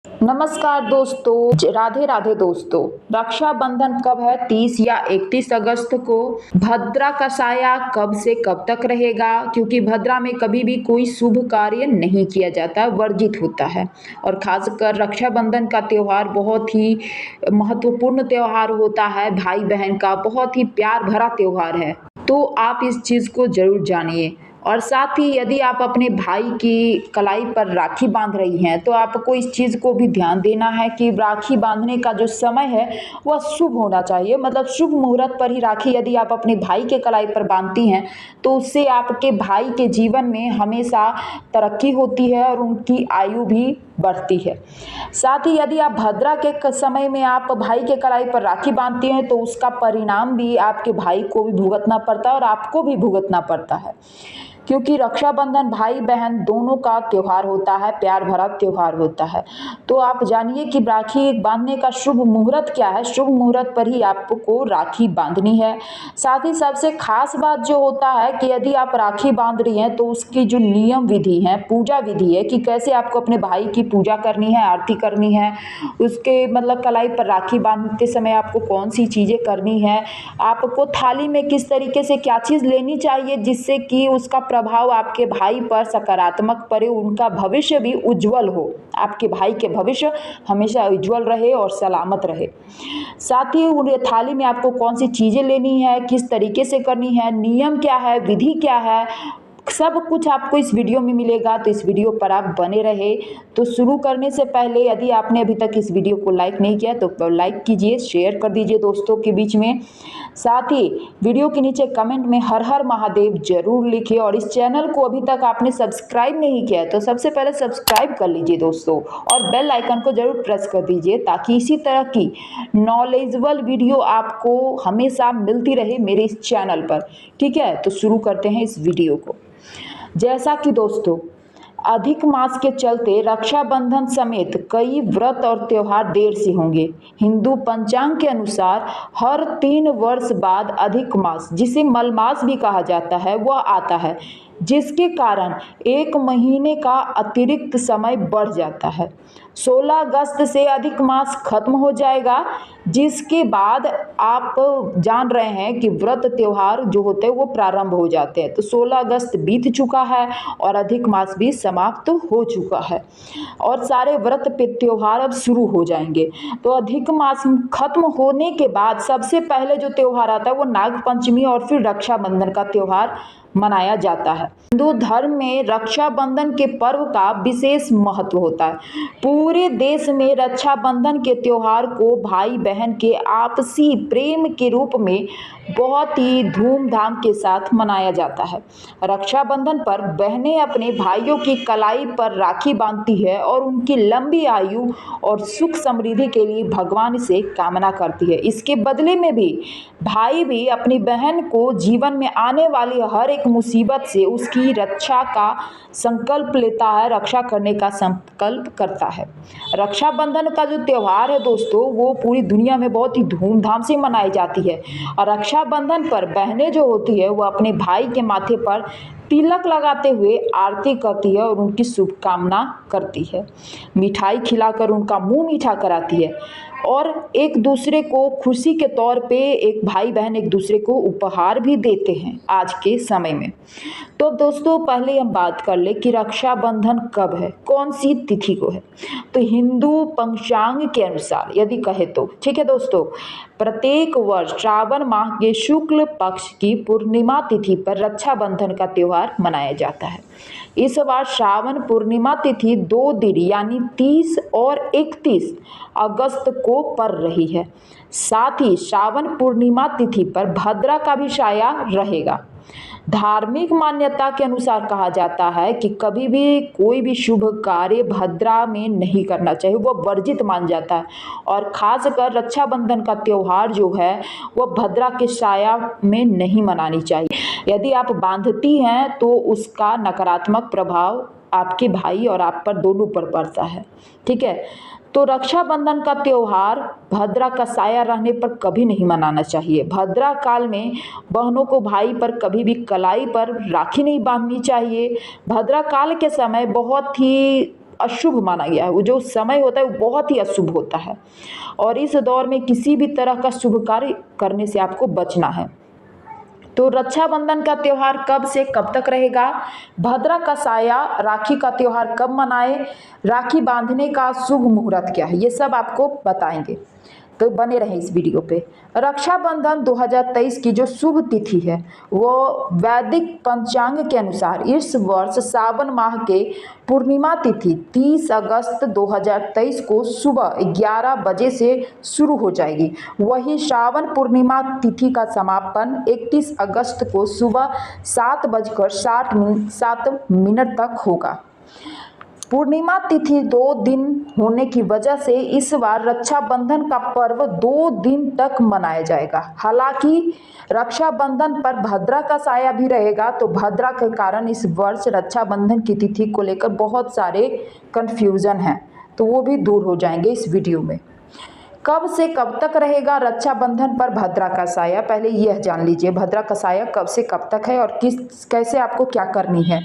नमस्कार दोस्तों, राधे राधे दोस्तों। रक्षाबंधन कब है? 30 या 31 अगस्त को। भद्रा का साया कब से कब तक रहेगा? क्योंकि भद्रा में कभी भी कोई शुभ कार्य नहीं किया जाता, वर्जित होता है। और खासकर रक्षाबंधन का त्योहार बहुत ही महत्वपूर्ण त्योहार होता है, भाई बहन का बहुत ही प्यार भरा त्योहार है। तो आप इस चीज़ को ज़रूर जानिए। और साथ ही यदि आप अपने भाई की कलाई पर राखी बांध रही हैं, तो आपको इस चीज़ को भी ध्यान देना है कि राखी बांधने का जो समय है वह शुभ होना चाहिए। मतलब शुभ मुहूर्त पर ही राखी यदि आप अपने भाई के कलाई पर बांधती हैं, तो उससे आपके भाई के जीवन में हमेशा तरक्की होती है और उनकी आयु भी बढ़ती है। साथ ही यदि आप भद्रा के समय में आप भाई के कलाई पर राखी बांधती हैं, तो उसका परिणाम भी आपके भाई को भी भुगतना पड़ता है और आपको भी भुगतना पड़ता है। क्योंकि रक्षाबंधन भाई बहन दोनों का त्योहार होता है, प्यार भरा त्योहार होता है। तो आप जानिए कि राखी बांधने का शुभ मुहूर्त क्या है। शुभ मुहूर्त पर ही आपको राखी बांधनी है। साथ ही सबसे खास बात जो होता है कि यदि आप राखी बांध रही हैं, तो उसकी जो नियम विधि है, पूजा विधि है कि कैसे आपको अपने भाई की पूजा करनी है, आरती करनी है, उसके मतलब कलाई पर राखी बांधते समय आपको कौन सी चीज़ें करनी है, आपको थाली में किस तरीके से क्या चीज़ लेनी चाहिए जिससे कि उसका प्रभाव आपके भाई पर सकारात्मक पड़े, उनका भविष्य भी उज्जवल हो, आपके भाई के भविष्य हमेशा उज्जवल रहे और सलामत रहे। साथ ही उन थाली में आपको कौन सी चीज़ें लेनी है, किस तरीके से करनी है, नियम क्या है, विधि क्या है, सब कुछ आपको इस वीडियो में मिलेगा। तो इस वीडियो पर आप बने रहे। तो शुरू करने से पहले यदि आपने अभी तक इस वीडियो को लाइक नहीं किया तो लाइक कीजिए, शेयर कर दीजिए दोस्तों के बीच में। साथ ही वीडियो के नीचे कमेंट में हर हर महादेव जरूर लिखिए। और इस चैनल को अभी तक आपने सब्सक्राइब नहीं किया है तो सबसे पहले सब्सक्राइब कर लीजिए दोस्तों, और बेल आइकन को जरूर प्रेस कर दीजिए ताकि इसी तरह की नॉलेजेबल वीडियो आपको हमेशा मिलती रहे मेरे इस चैनल पर। ठीक है, तो शुरू करते हैं इस वीडियो को। जैसा कि दोस्तों अधिक मास के चलते रक्षाबंधन समेत कई व्रत और त्योहार देर से होंगे। हिंदू पंचांग के अनुसार हर 3 वर्ष बाद अधिक मास, जिसे मलमास भी कहा जाता है, वह आता है, जिसके कारण 1 महीने का अतिरिक्त समय बढ़ जाता है। 16 अगस्त से अधिक मास खत्म हो जाएगा, जिसके बाद आप जान रहे हैं कि व्रत त्योहार जो होते हैं वो प्रारंभ हो जाते हैं। तो 16 अगस्त बीत चुका है और अधिक मास भी समाप्त हो चुका है और सारे व्रत पे त्योहार अब शुरू हो जाएंगे। तो अधिक मास खत्म होने के बाद सबसे पहले जो त्योहार आता है वो नाग पंचमी और फिर रक्षाबंधन का त्योहार मनाया जाता है। हिंदू धर्म में रक्षाबंधन के पर्व का विशेष महत्व होता है। पूरे देश में रक्षाबंधन के त्योहार को भाई बहन के आपसी प्रेम के रूप में बहुत ही धूमधाम के साथ मनाया जाता है। रक्षाबंधन पर बहनें अपने भाइयों की कलाई पर राखी बांधती है और उनकी लंबी आयु और सुख समृद्धि के लिए भगवान से कामना करती है। इसके बदले में भी भाई भी अपनी बहन को जीवन में आने वाली हर एक मुसीबत से उसकी रक्षा का संकल्प लेता है, रक्षा करने का संकल्प करता है। रक्षाबंधन का जो त्योहार है दोस्तों, वो पूरी दुनिया में बहुत ही धूमधाम से मनाई जाती है। और रक्षाबंधन पर बहनें जो होती है वो अपने भाई के माथे पर तिलक लगाते हुए आरती करती है और उनकी शुभकामना करती है, मिठाई खिलाकर उनका मुंह मीठा कराती है और एक दूसरे को खुशी के तौर पे एक भाई बहन एक दूसरे को उपहार भी देते हैं आज के समय में। तो दोस्तों पहले हम बात कर ले कि रक्षाबंधन कब है, कौन सी तिथि को है। तो हिंदू पंचांग के अनुसार यदि कहे तो ठीक है दोस्तों, प्रत्येक वर्ष श्रावण माह के शुक्ल पक्ष की पूर्णिमा तिथि पर रक्षाबंधन का त्योहार मनाया जाता है। इस बार श्रावण पूर्णिमा तिथि 2 दिन यानी 30 और 31 अगस्त को पड़ रही है। साथ ही श्रावण पूर्णिमा तिथि पर भद्रा का भी साया रहेगा। धार्मिक मान्यता के अनुसार कहा जाता है कि कभी भी कोई भी शुभ कार्य भद्रा में नहीं करना चाहिए, वह वर्जित मान जाता है। और खासकर रक्षाबंधन का त्योहार जो है वह भद्रा के साया में नहीं मनानी चाहिए। यदि आप बांधती हैं तो उसका नकारात्मक प्रभाव आपके भाई और आप पर दोनों पर पड़ता है। ठीक है, तो रक्षाबंधन का त्योहार भद्रा का साया रहने पर कभी नहीं मनाना चाहिए। भद्रा काल में बहनों को भाई पर कभी भी कलाई पर राखी नहीं बांधनी चाहिए। भद्रा काल के समय बहुत ही अशुभ माना गया है। वो जो समय होता है वो बहुत ही अशुभ होता है और इस दौर में किसी भी तरह का शुभ कार्य करने से आपको बचना है। तो रक्षाबंधन का त्योहार कब से कब तक रहेगा, भद्रा का साया राखी का त्योहार कब मनाए, राखी बांधने का शुभ मुहूर्त क्या है, ये सब आपको बताएंगे। तो बने रहे इस वीडियो पे। रक्षाबंधन 2023 की जो शुभ तिथि है वो वैदिक पंचांग के अनुसार इस वर्ष सावन माह के पूर्णिमा तिथि 30 अगस्त 2023 को सुबह 11 बजे से शुरू हो जाएगी। वही श्रावण पूर्णिमा तिथि का समापन 31 अगस्त को सुबह 7:07 तक होगा। पूर्णिमा तिथि 2 दिन होने की वजह से इस बार रक्षाबंधन का पर्व 2 दिन तक मनाया जाएगा। हालांकि रक्षाबंधन पर भद्रा का साया भी रहेगा, तो भद्रा के कारण इस वर्ष रक्षाबंधन की तिथि को लेकर बहुत सारे कन्फ्यूजन हैं, तो वो भी दूर हो जाएंगे इस वीडियो में। कब से कब तक रहेगा रक्षाबंधन पर भद्रा का साया, पहले यह जान लीजिए भद्रा का साया कब से कब तक है और कैसे आपको क्या करनी है।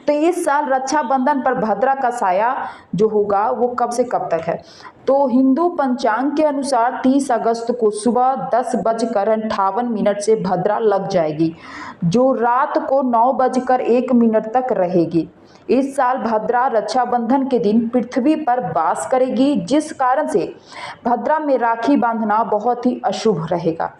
तो इस साल रक्षाबंधन पर भद्रा का साया जो होगा वो कब से कब तक है, तो हिंदू पंचांग के अनुसार 30 अगस्त को सुबह 10:58 से भद्रा लग जाएगी, जो रात को 9:01 तक रहेगी। इस साल भद्रा रक्षाबंधन के दिन पृथ्वी पर वास करेगी, जिस कारण से भद्रा में राखी बांधना बहुत ही अशुभ रहेगा,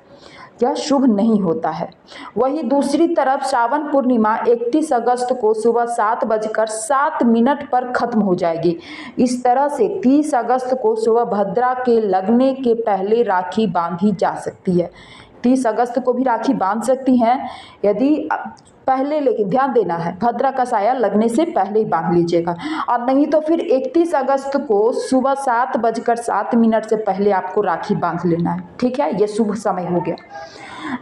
यह शुभ नहीं होता है। वहीं दूसरी तरफ श्रावण पूर्णिमा 31 अगस्त को सुबह 7:07 पर खत्म हो जाएगी। इस तरह से 30 अगस्त को सुबह भद्रा के लगने के पहले राखी बांधी जा सकती है। 30 अगस्त को भी राखी बांध सकती हैं यदि पहले, लेकिन ध्यान देना है भद्रा का साया लगने से पहले ही बांध लीजिएगा, और नहीं तो फिर 31 अगस्त को सुबह 7:07 से पहले आपको राखी बांध लेना है। ठीक है, ये शुभ समय हो गया।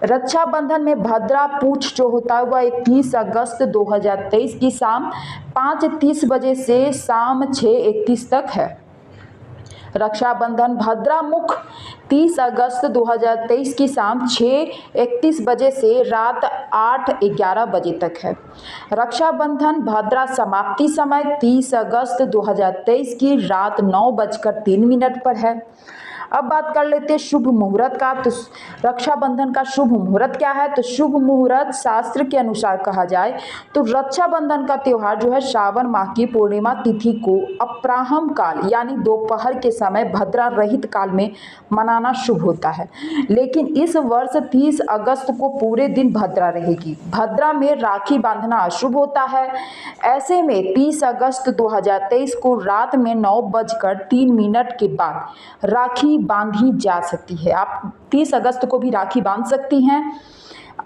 रक्षाबंधन में भद्रा पूछ जो होता है वह 30 अगस्त 2023 की शाम 5:30 बजे से शाम 6:31 तक है। रक्षाबंधन भद्रा मुख 30 अगस्त 2023 की शाम 6:31 बजे से रात 8:11 बजे तक है। रक्षाबंधन भद्रा समाप्ति समय 30 अगस्त 2023 की रात 9:03 पर है। अब बात कर लेते हैं शुभ मुहूर्त का। तो रक्षाबंधन का शुभ मुहूर्त क्या है, तो शुभ मुहूर्त शास्त्र के अनुसार कहा जाए तो रक्षाबंधन का त्योहार जो है श्रावण माह की पूर्णिमा तिथि को अपराह्न काल यानी दोपहर के समय भद्रा रहित काल में मनाना शुभ होता है। लेकिन इस वर्ष 30 अगस्त को पूरे दिन भद्रा रहेगी। भद्रा में राखी बांधना अशुभ होता है। ऐसे में 30 अगस्त 2023 को रात में 9:03 के बाद राखी बांधी जा सकती है। आप 30 अगस्त को भी राखी बांध सकती हैं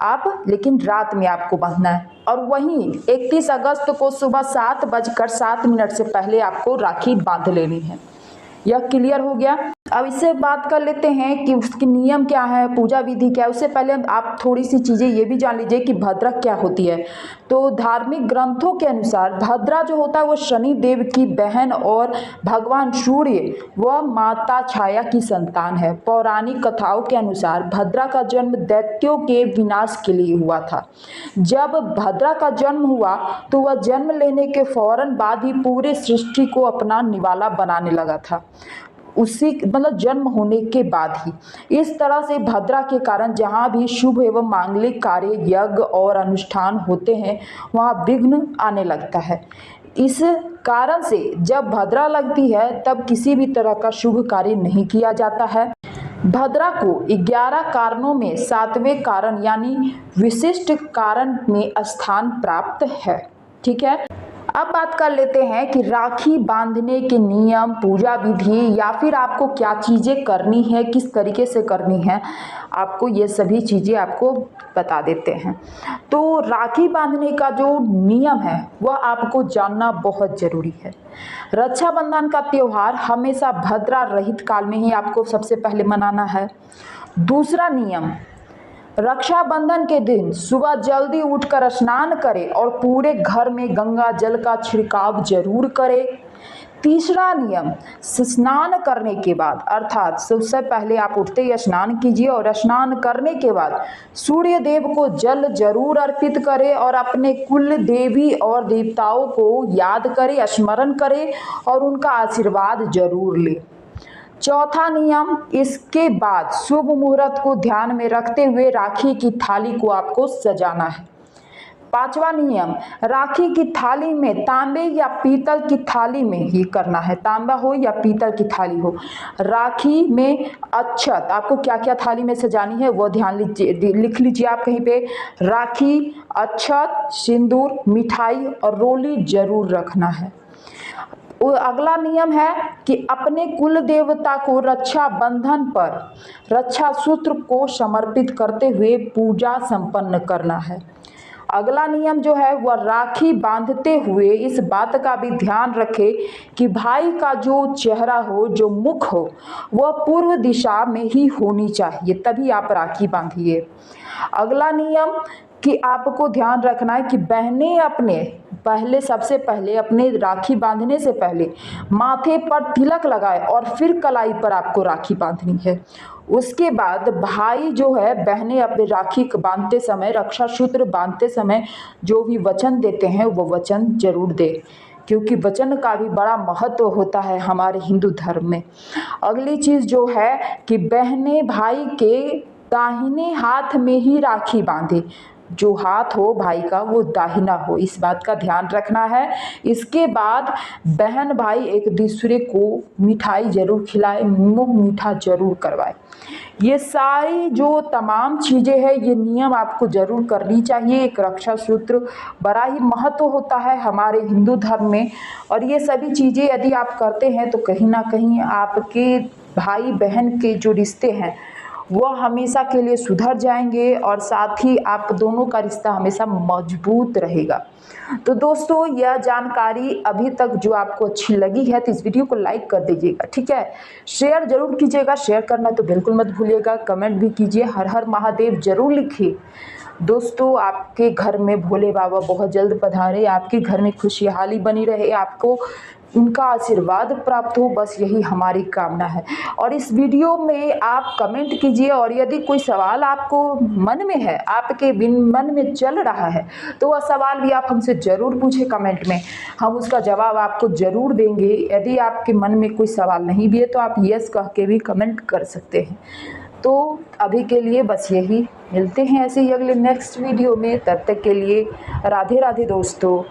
आप, लेकिन रात में आपको बांधना है। और वहीं 31 अगस्त को सुबह 7:07 से पहले आपको राखी बांध लेनी है। यह क्लियर हो गया। अब इससे बात कर लेते हैं कि उसके नियम क्या है, पूजा विधि क्या है। उससे पहले आप थोड़ी सी चीज़ें ये भी जान लीजिए कि भद्रा क्या होती है। तो धार्मिक ग्रंथों के अनुसार भद्रा जो होता है वो शनि देव की बहन और भगवान सूर्य व माता छाया की संतान है। पौराणिक कथाओं के अनुसार भद्रा का जन्म दैत्यों के विनाश के लिए हुआ था। जब भद्रा का जन्म हुआ तो वह जन्म लेने के फौरन बाद ही पूरे सृष्टि को अपना निवाला बनाने लगा था, उसी मतलब जन्म होने के बाद ही। इस तरह से भद्रा के कारण जहाँ भी शुभ एवं मांगलिक कार्य यज्ञ और अनुष्ठान होते हैं वहाँ विघ्न आने लगता है। इस कारण से जब भद्रा लगती है तब किसी भी तरह का शुभ कार्य नहीं किया जाता है। भद्रा को 11 कारणों में 7वें कारण यानी विशिष्ट कारण में स्थान प्राप्त है। ठीक है, अब बात कर लेते हैं कि राखी बांधने के नियम, पूजा विधि या फिर आपको क्या चीज़ें करनी है, किस तरीके से करनी है, आपको ये सभी चीज़ें आपको बता देते हैं। तो राखी बांधने का जो नियम है वह आपको जानना बहुत ज़रूरी है। रक्षाबंधन का त्यौहार हमेशा भद्रा रहित काल में ही आपको सबसे पहले मनाना है। दूसरा नियम, रक्षाबंधन के दिन सुबह जल्दी उठकर स्नान करें और पूरे घर में गंगा जल का छिड़काव जरूर करें। तीसरा नियम, स्नान करने के बाद, अर्थात सबसे पहले आप उठते ही स्नान कीजिए और स्नान करने के बाद सूर्य देव को जल जरूर अर्पित करें और अपने कुल देवी और देवताओं को याद करें, स्मरण करें और उनका आशीर्वाद जरूर लें। चौथा नियम, इसके बाद शुभ मुहूर्त को ध्यान में रखते हुए राखी की थाली को आपको सजाना है। पांचवा नियम, राखी की थाली में तांबे या पीतल की थाली में ही करना है, तांबा हो या पीतल की थाली हो। राखी में अक्षत, आपको क्या क्या थाली में सजानी है वो ध्यान लीजिए, लिख लीजिए आप कहीं पे। राखी, अक्षत, सिंदूर, मिठाई और रोली जरूर रखना है। अगला नियम है कि अपने कुल देवता को रक्षा बंधन पर रक्षा सूत्र को समर्पित करते हुए पूजा संपन्न करना है। अगला नियम जो है वह राखी बांधते हुए इस बात का भी ध्यान रखें कि भाई का जो चेहरा हो, जो मुख हो, वह पूर्व दिशा में ही होनी चाहिए, तभी आप राखी बांधिए। अगला नियम कि आपको ध्यान रखना है कि बहनें अपने सबसे पहले अपने राखी बांधने से पहले माथे पर तिलक लगाए और फिर कलाई पर आपको राखी बांधनी है। उसके बाद भाई जो है, बहनें अपने राखी बांधते समय, रक्षा सूत्र बांधते समय जो भी वचन देते हैं वो वचन जरूर दे, क्योंकि वचन का भी बड़ा महत्व होता है हमारे हिंदू धर्म में। अगली चीज जो है कि बहनें भाई के दाहिने हाथ में ही राखी बांधे, जो हाथ हो भाई का वो दाहिना हो, इस बात का ध्यान रखना है। इसके बाद बहन भाई एक दूसरे को मिठाई जरूर खिलाए, मुंह मीठा जरूर करवाए। ये सारी जो तमाम चीज़ें हैं, ये नियम आपको जरूर करनी चाहिए। एक रक्षा सूत्र बड़ा ही महत्व होता है हमारे हिंदू धर्म में, और ये सभी चीज़ें यदि आप करते हैं तो कहीं ना कहीं आपके भाई बहन के जो रिश्ते हैं वह हमेशा के लिए सुधर जाएंगे और साथ ही आप दोनों का रिश्ता हमेशा मजबूत रहेगा। तो दोस्तों, यह जानकारी अभी तक जो आपको अच्छी लगी है तो इस वीडियो को लाइक कर दीजिएगा, ठीक है। शेयर जरूर कीजिएगा, शेयर करना तो बिल्कुल मत भूलिएगा। कमेंट भी कीजिए, हर हर महादेव जरूर लिखिए। दोस्तों, आपके घर में भोले बाबा बहुत जल्द पधारे, आपके घर में खुशहाली बनी रहे, आपको उनका आशीर्वाद प्राप्त हो, बस यही हमारी कामना है। और इस वीडियो में आप कमेंट कीजिए, और यदि कोई सवाल आपको मन में है, आपके मन में चल रहा है, तो वह सवाल भी आप हमसे ज़रूर पूछें कमेंट में, हम उसका जवाब आपको ज़रूर देंगे। यदि आपके मन में कोई सवाल नहीं भी है तो आप यस कह के भी कमेंट कर सकते हैं। तो अभी के लिए बस यही, मिलते हैं ऐसे ही अगले नेक्स्ट वीडियो में। तब तक के लिए राधे राधे दोस्तों।